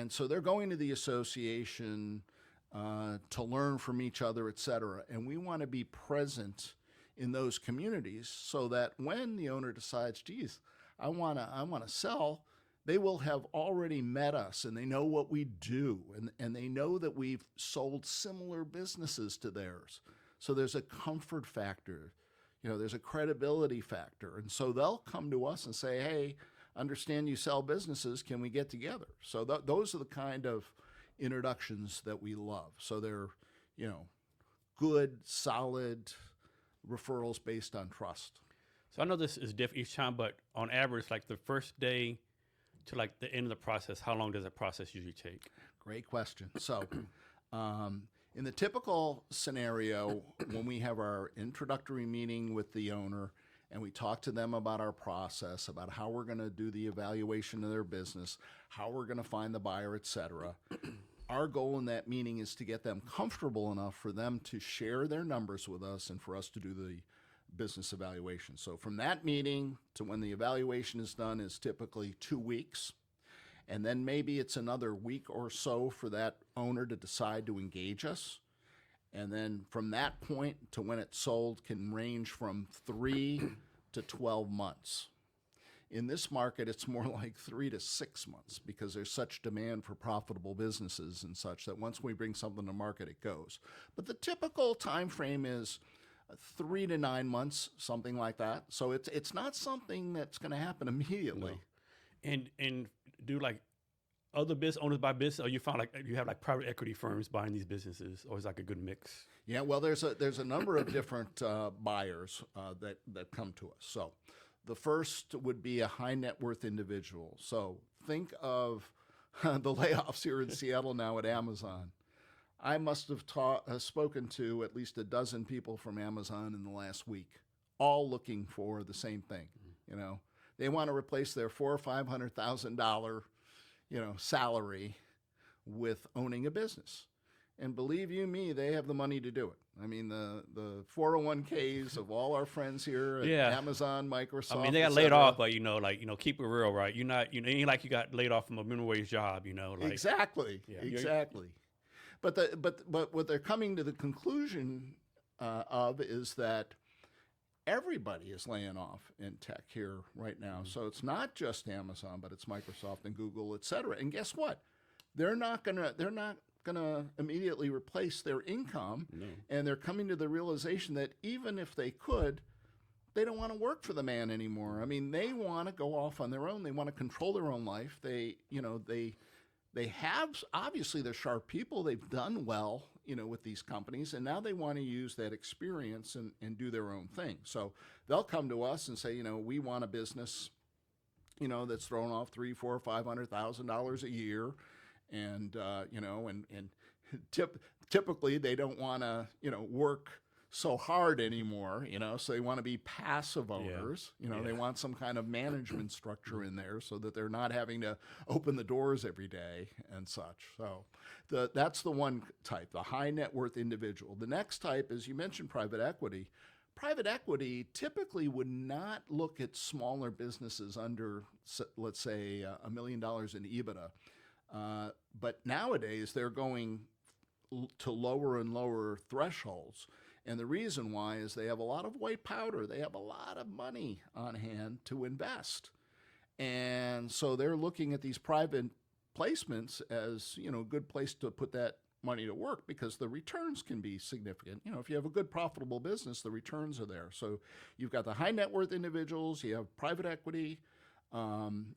And so they're going to the association to learn from each other, et cetera. And we want to be present in those communities so that when the owner decides, geez, I want to sell, they will have already met us and they know what we do, and they know that we've sold similar businesses to theirs. So there's a comfort factor, there's a credibility factor. And so they'll come to us and say, hey, understand you sell businesses, can we get together? So those are the kind of introductions that we love. So they're, good, solid referrals based on trust. So I know this is different each time, but on average, like the first day to like the end of the process, how long does the process usually take? Great question. So in the typical scenario, when we have our introductory meeting with the owner and we talk to them about our process, about how we're going to do the evaluation of their business, how we're going to find the buyer, et cetera, our goal in that meeting is to get them comfortable enough for them to share their numbers with us and for us to do the business evaluation. So from that meeting to when the evaluation is done is typically 2 weeks. And then maybe it's another week or so for that owner to decide to engage us. And then from that point to when it's sold can range from 3 to 12 months. In this market, it's more like 3 to 6 months because there's such demand for profitable businesses and such that once we bring something to market, it goes. But the typical time frame is 3 to 9 months, something like that. So it's not something that's going to happen immediately. No. And do like other business owners buy business, or you found like you have like private equity firms buying these businesses, or is like a good mix? Yeah, well, there's a number of different buyers that come to us. So the first would be a high net worth individual. So think of the layoffs here in Seattle now at Amazon. I must have spoken to at least a dozen people from Amazon in the last week, all looking for the same thing. They want to replace their $400,000 or $500,000, salary with owning a business. And believe you me, they have the money to do it. I mean, the 401ks of all our friends here at Amazon, Microsoft. I mean, they got laid off, but keep it real, right? You're not, it ain't like you got laid off from a minimum wage job, like exactly. But what they're coming to the conclusion of is that everybody is laying off in tech here right now. Mm-hmm. So it's not just Amazon, but it's Microsoft and Google, et cetera. And guess what? They're not gonna immediately replace their income. No. And they're coming to the realization that even if they could, they don't want to work for the man anymore. I mean, they want to go off on their own. They want to control their own life. They have, obviously they're sharp people. They've done well, with these companies, and now they want to use that experience and do their own thing. So they'll come to us and say, we want a business, that's throwing off $300,000, $400,000, $500,000 a year. And, typically they don't want to, work so hard anymore, so they want to be passive owners. They want some kind of management structure in there so that they're not having to open the doors every day and such. So that's the one type, the high net worth individual. The next type is, you mentioned private equity. Private equity typically would not look at smaller businesses under, let's say, $1 million in EBITDA. But nowadays they're going to lower and lower thresholds. And the reason why is they have a lot of white powder. They have a lot of money on hand to invest. And so they're looking at these private placements as, a good place to put that money to work because the returns can be significant. If you have a good profitable business, the returns are there. So you've got the high net worth individuals, you have private equity,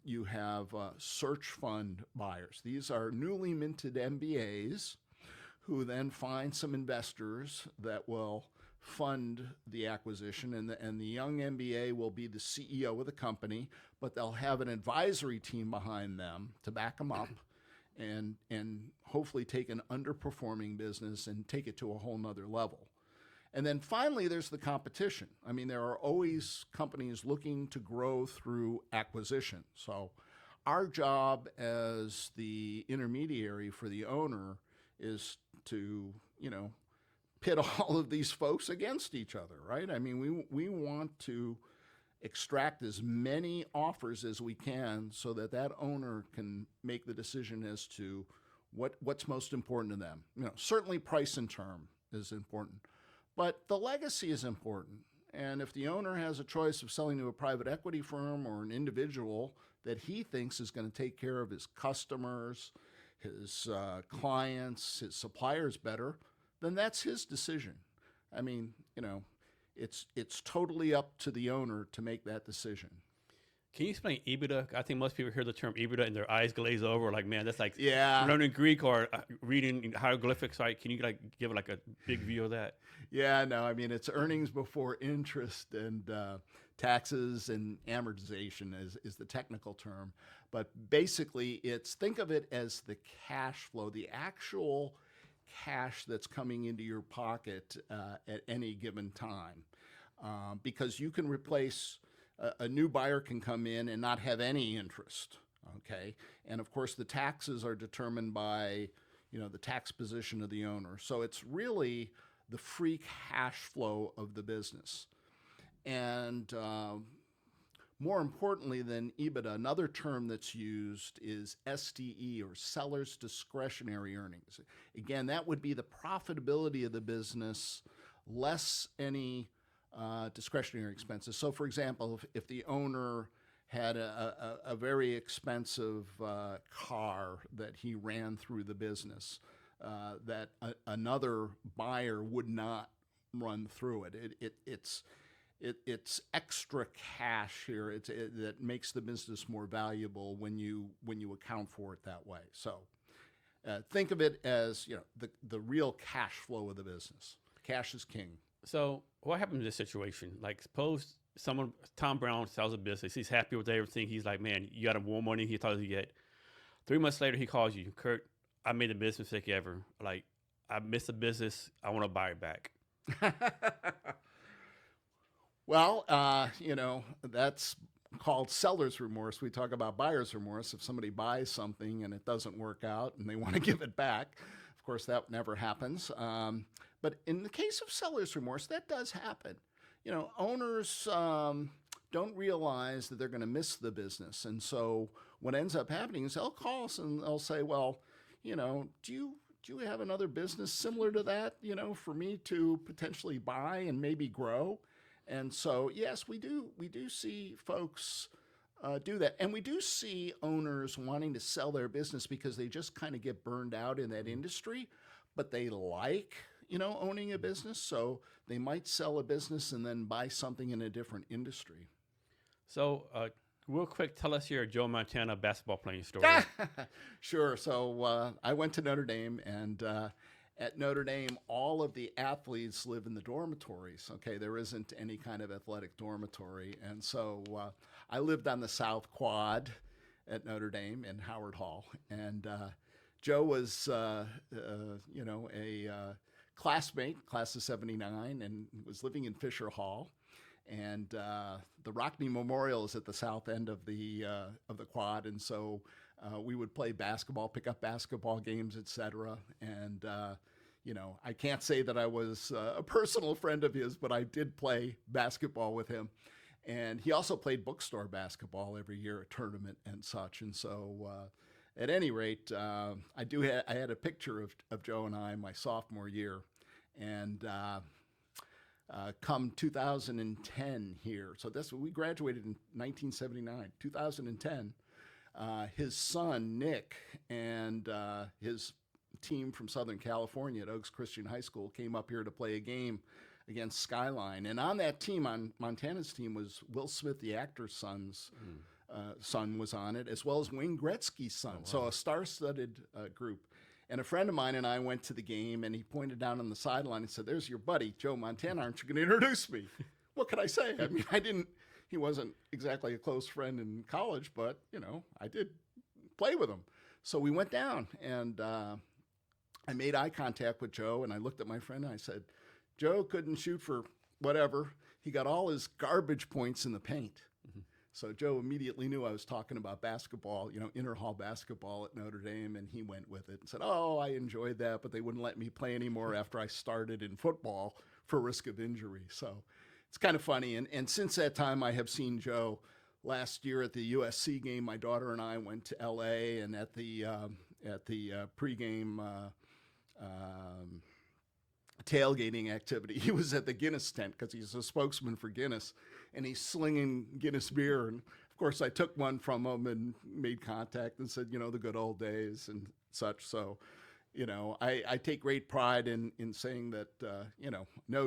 you have search fund buyers. These are newly minted MBAs who then find some investors that will fund the acquisition, and the young MBA will be the CEO of the company, but they'll have an advisory team behind them to back them up and hopefully take an underperforming business and take it to a whole nother level. And then finally, there's the competition. I mean, there are always companies looking to grow through acquisition. So our job as the intermediary for the owner is to, pit all of these folks against each other, right? I mean, we want to extract as many offers as we can so that that owner can make the decision as to what's most important to them. Certainly price and term is important, but the legacy is important. And if the owner has a choice of selling to a private equity firm or an individual that he thinks is going to take care of his customers, his clients, his suppliers better, then that's his decision. I mean, it's totally up to the owner to make that decision. Can you explain EBITDA? I think most people hear the term EBITDA and their eyes glaze over. Like, man, that's like Yeah. learning Greek or reading hieroglyphics. Right? Can you give like a big view of that? Yeah, no, I mean, it's earnings before interest and taxes and amortization is the technical term. But basically, think of it as the cash flow, the actual cash that's coming into your pocket at any given time. Because you can replace, a new buyer can come in and not have any interest, okay? And of course, the taxes are determined by, the tax position of the owner. So it's really the free cash flow of the business. And more importantly than EBITDA, another term that's used is SDE, or seller's discretionary earnings. Again, that would be the profitability of the business less any discretionary expenses. So for example, if the owner had a very expensive car that he ran through the business, that another buyer would not run through it. It's extra cash here. That makes the business more valuable when you account for it that way. So think of it as the real cash flow of the business. Cash is king. So what happened in this situation? Like, suppose Tom Brown sells a business. He's happy with everything. He's like, man, you got more money than he thought he'd get. 3 months later, he calls you, Kurt, I made the biggest mistake ever. Like, I missed the business. I want to buy it back. Well, that's called seller's remorse. We talk about buyer's remorse. If somebody buys something and it doesn't work out and they want to give it back, of course, that never happens. But in the case of seller's remorse, that does happen. Owners don't realize that they're going to miss the business. And so what ends up happening is they'll call us and they'll say, well, do you have another business similar to that, for me to potentially buy and maybe grow? And so, yes, we do see folks do that. And we do see owners wanting to sell their business because they just kind of get burned out in that industry, but they like, owning a business. So they might sell a business and then buy something in a different industry. So real quick, tell us your Joe Montana basketball playing story. Sure. So I went to Notre Dame, and at Notre Dame, all of the athletes live in the dormitories. Okay, there isn't any kind of athletic dormitory. And so I lived on the South Quad at Notre Dame in Howard Hall. And Joe was, a classmate, class of '79, and was living in Fisher Hall. And the Rockney Memorial is at the south end of the quad, and so we would play basketball, pick up basketball games, etc. And I can't say that I was a personal friend of his, but I did play basketball with him. And he also played bookstore basketball every year, a tournament and such. And so, at any rate, I had a picture of Joe and I my sophomore year, and come 2010 here. So we graduated in 1979. 2010, his son Nick and his team from Southern California at Oaks Christian High School came up here to play a game against Skyline. And on that team, on Montana's team, was Will Smith, the actor's son's son was on it, as well as Wayne Gretzky's son. Oh, wow. So a star-studded group. And a friend of mine and I went to the game, and he pointed down on the sideline and said, "There's your buddy, Joe Montana. Aren't you going to introduce me?" What could I say? I mean, he wasn't exactly a close friend in college, but, I did play with him. So we went down, and I made eye contact with Joe, and I looked at my friend, and I said, "Joe couldn't shoot for whatever. He got all his garbage points in the paint." Mm-hmm. So Joe immediately knew I was talking about basketball, inter-hall basketball at Notre Dame, and he went with it and said, "Oh, I enjoyed that, but they wouldn't let me play anymore after I started in football for risk of injury." So it's kind of funny. And since that time, I have seen Joe. Last year at the USC game, my daughter and I went to LA, and at the pregame tailgating activity, he was at the Guinness tent because he's a spokesman for Guinness, and he's slinging Guinness beer. And of course, I took one from him and made contact and said, the good old days and such. So, I take great pride in saying that, no